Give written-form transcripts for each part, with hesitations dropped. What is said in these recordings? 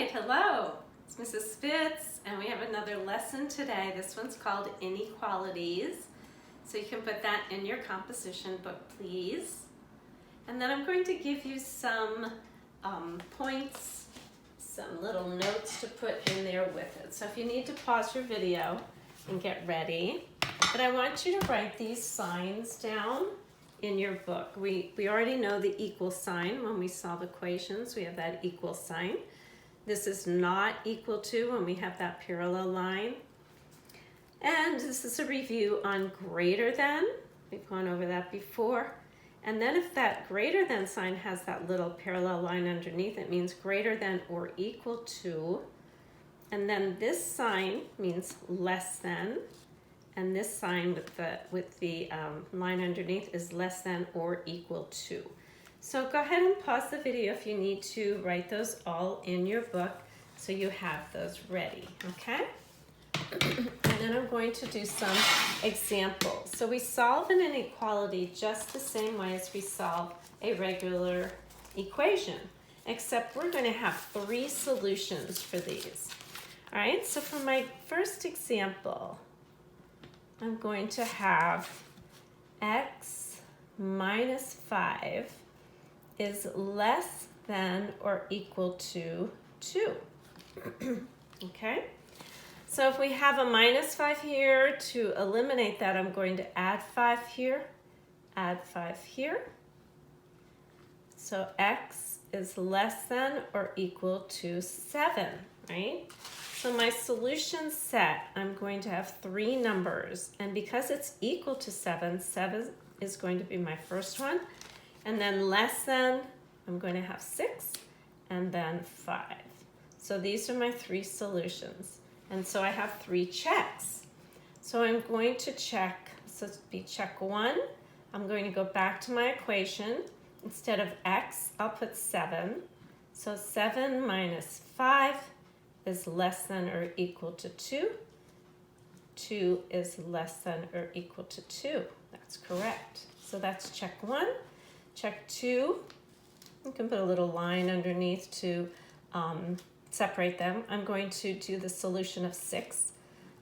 right, hello. It's Mrs. Spitz, and we have another lesson today. This one's called Inequalities. So you can put that in your composition book, please. And then I'm going to give you some points, some little notes to put in there with it. So if you need to pause your video and get ready. But I want you to write these signs down in your book. We already know the equal sign when we solve equations. We have that equal sign. This is not equal to when we have that parallel line. And this is a review on greater than. We've gone over that before. And then if that greater than sign has that little parallel line underneath, it means greater than or equal to. And then this sign means less than. And this sign with the line underneath is less than or equal to. So go ahead and pause the video if you need to write those all in your book so you have those ready, okay? And then I'm going to do some examples. So we solve an inequality just the same way as we solve a regular equation, except we're going to have 3 solutions for these. All right, so for my first example, I'm going to have x minus 5 is less than or equal to 2. Okay? So if we have a minus 5 here, to eliminate that, I'm going to add 5 here, add 5 here. So x is less than or equal to 7, right? So my solution set, I'm going to have 3 numbers. And because it's equal to 7, 7 is going to be my first one. And then less than, I'm going to have 6, and then 5. So these are my 3 solutions. And so I have 3 checks. So I'm going to check, so it'll be check 1. I'm going to go back to my equation. Instead of x, I'll put 7. So 7 minus 5 is less than or equal to 2. 2 is less than or equal to 2. That's correct. So that's check 1. Check 2, you can put a little line underneath to separate them. I'm going to do the solution of 6.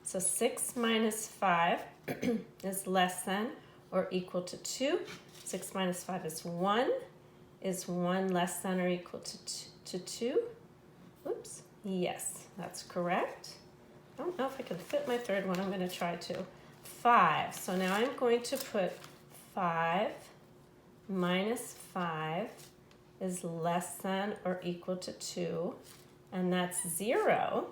So 6 minus 5 is less than or equal to 2. 6 minus 5 is 1. Is 1 less than or equal to 2? Oops. Yes, that's correct. I don't know if I can fit my third one. I'm going to try to. 5. So now I'm going to put 5 minus 5 is less than or equal to 2. And that's 0.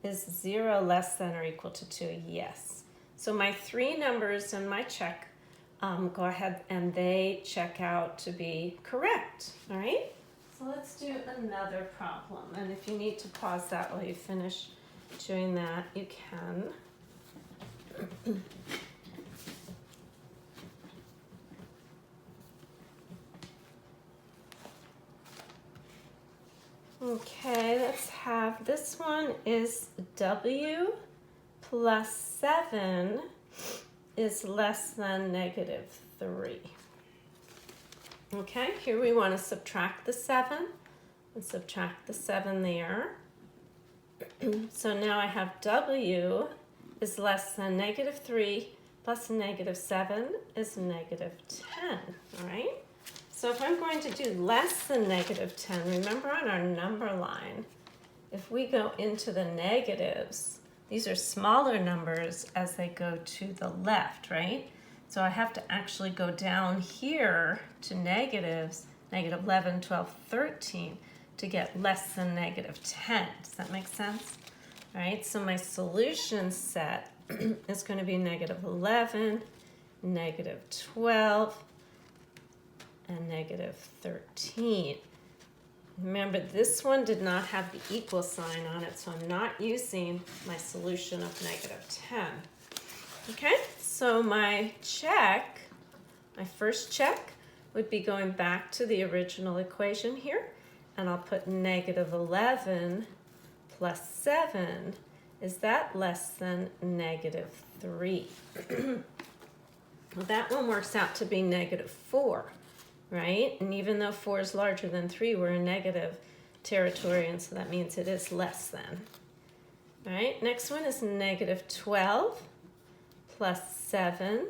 Is 0 less than or equal to 2? Yes. So my 3 numbers in my check, go ahead and they check out to be correct. All right? So let's do another problem. And if you need to pause that while you finish doing that, you can. Okay, let's have, this one is w plus 7 is less than negative 3. Okay, here we want to subtract the 7 and subtract the 7 there. So now I have w is less than negative 3 plus negative 7 is negative 10, all right? So if I'm going to do less than negative 10, remember on our number line, if we go into the negatives, these are smaller numbers as they go to the left, right? So I have to actually go down here to negatives, negative 11, 12, 13, to get less than negative 10. Does that make sense? All right, so my solution set is going to be negative 11, negative 12, and negative 13. Remember, this one did not have the equal sign on it, so I'm not using my solution of negative 10. Okay, so my check, my first check would be going back to the original equation here, and I'll put negative 11 plus 7. Is that less than negative 3? Well, that one works out to be negative 4. Right? And even though 4 is larger than 3, we're a negative. territory, and so that means it is less than. All right, next one is negative 12 plus 7.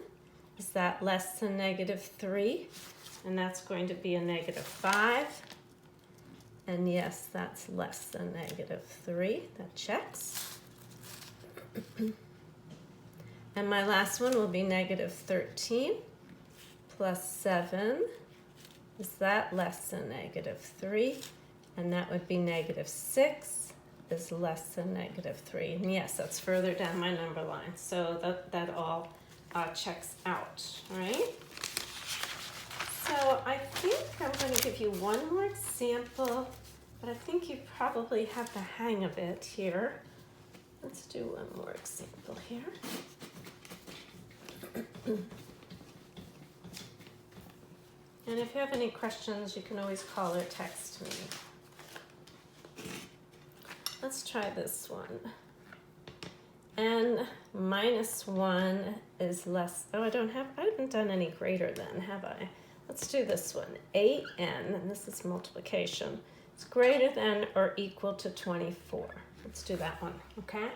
Is that less than negative 3? And that's going to be a negative 5. And yes, that's less than negative 3. That checks. And my last one will be negative 13 plus 7. Is that less than negative 3? And that would be negative 6 is less than negative 3. And yes, that's further down my number line. So that all checks out, all right? So I think I'm going to give you one more example, but I think you probably have the hang of it here. Let's do one more example here. And if you have any questions, you can always call or text me. Let's try this one. N minus 1 is less, I haven't done any greater than, have I? Let's do this one. 8n, and this is multiplication. It's greater than or equal to 24. Let's do that one, okay?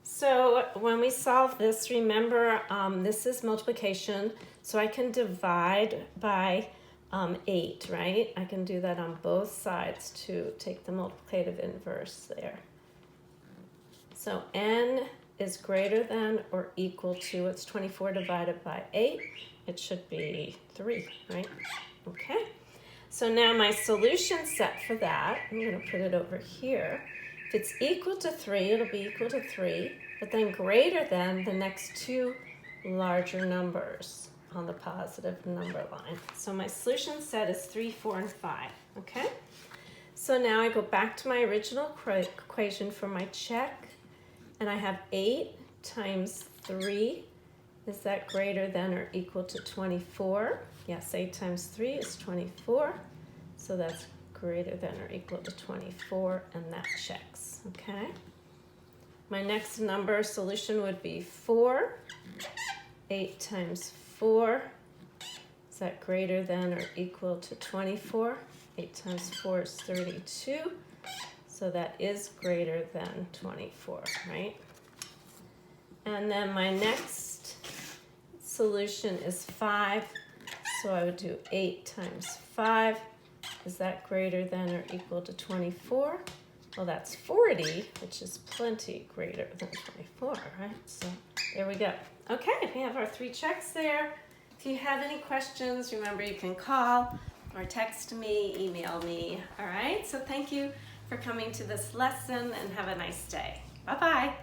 So when we solve this, remember this is multiplication, so I can divide by 8, right? I can do that on both sides to take the multiplicative inverse there. So n is greater than or equal to, it's 24 divided by 8. It should be 3, right? Okay. So now my solution set for that, I'm going to put it over here. If it's equal to 3, it'll be equal to 3, but then greater than the next two larger numbers on the positive number line. So my solution set is 3, 4, and 5, okay? So now I go back to my original equation for my check, and I have 8 times 3. Is that greater than or equal to 24? Yes, 8 times 3 is 24. So that's greater than or equal to 24, and that checks, okay? My next number solution would be 4. 8 times 4. Is that greater than or equal to 24? 8 times 4 is 32. So that is greater than 24, right? And then my next solution is 5. So I would do 8 times 5. Is that greater than or equal to 24? Well, that's 40, which is plenty greater than 24, right? So there we go. Okay, we have our 3 checks there. If you have any questions, remember you can call or text me, email me, all right? So thank you for coming to this lesson, and have a nice day. Bye-bye.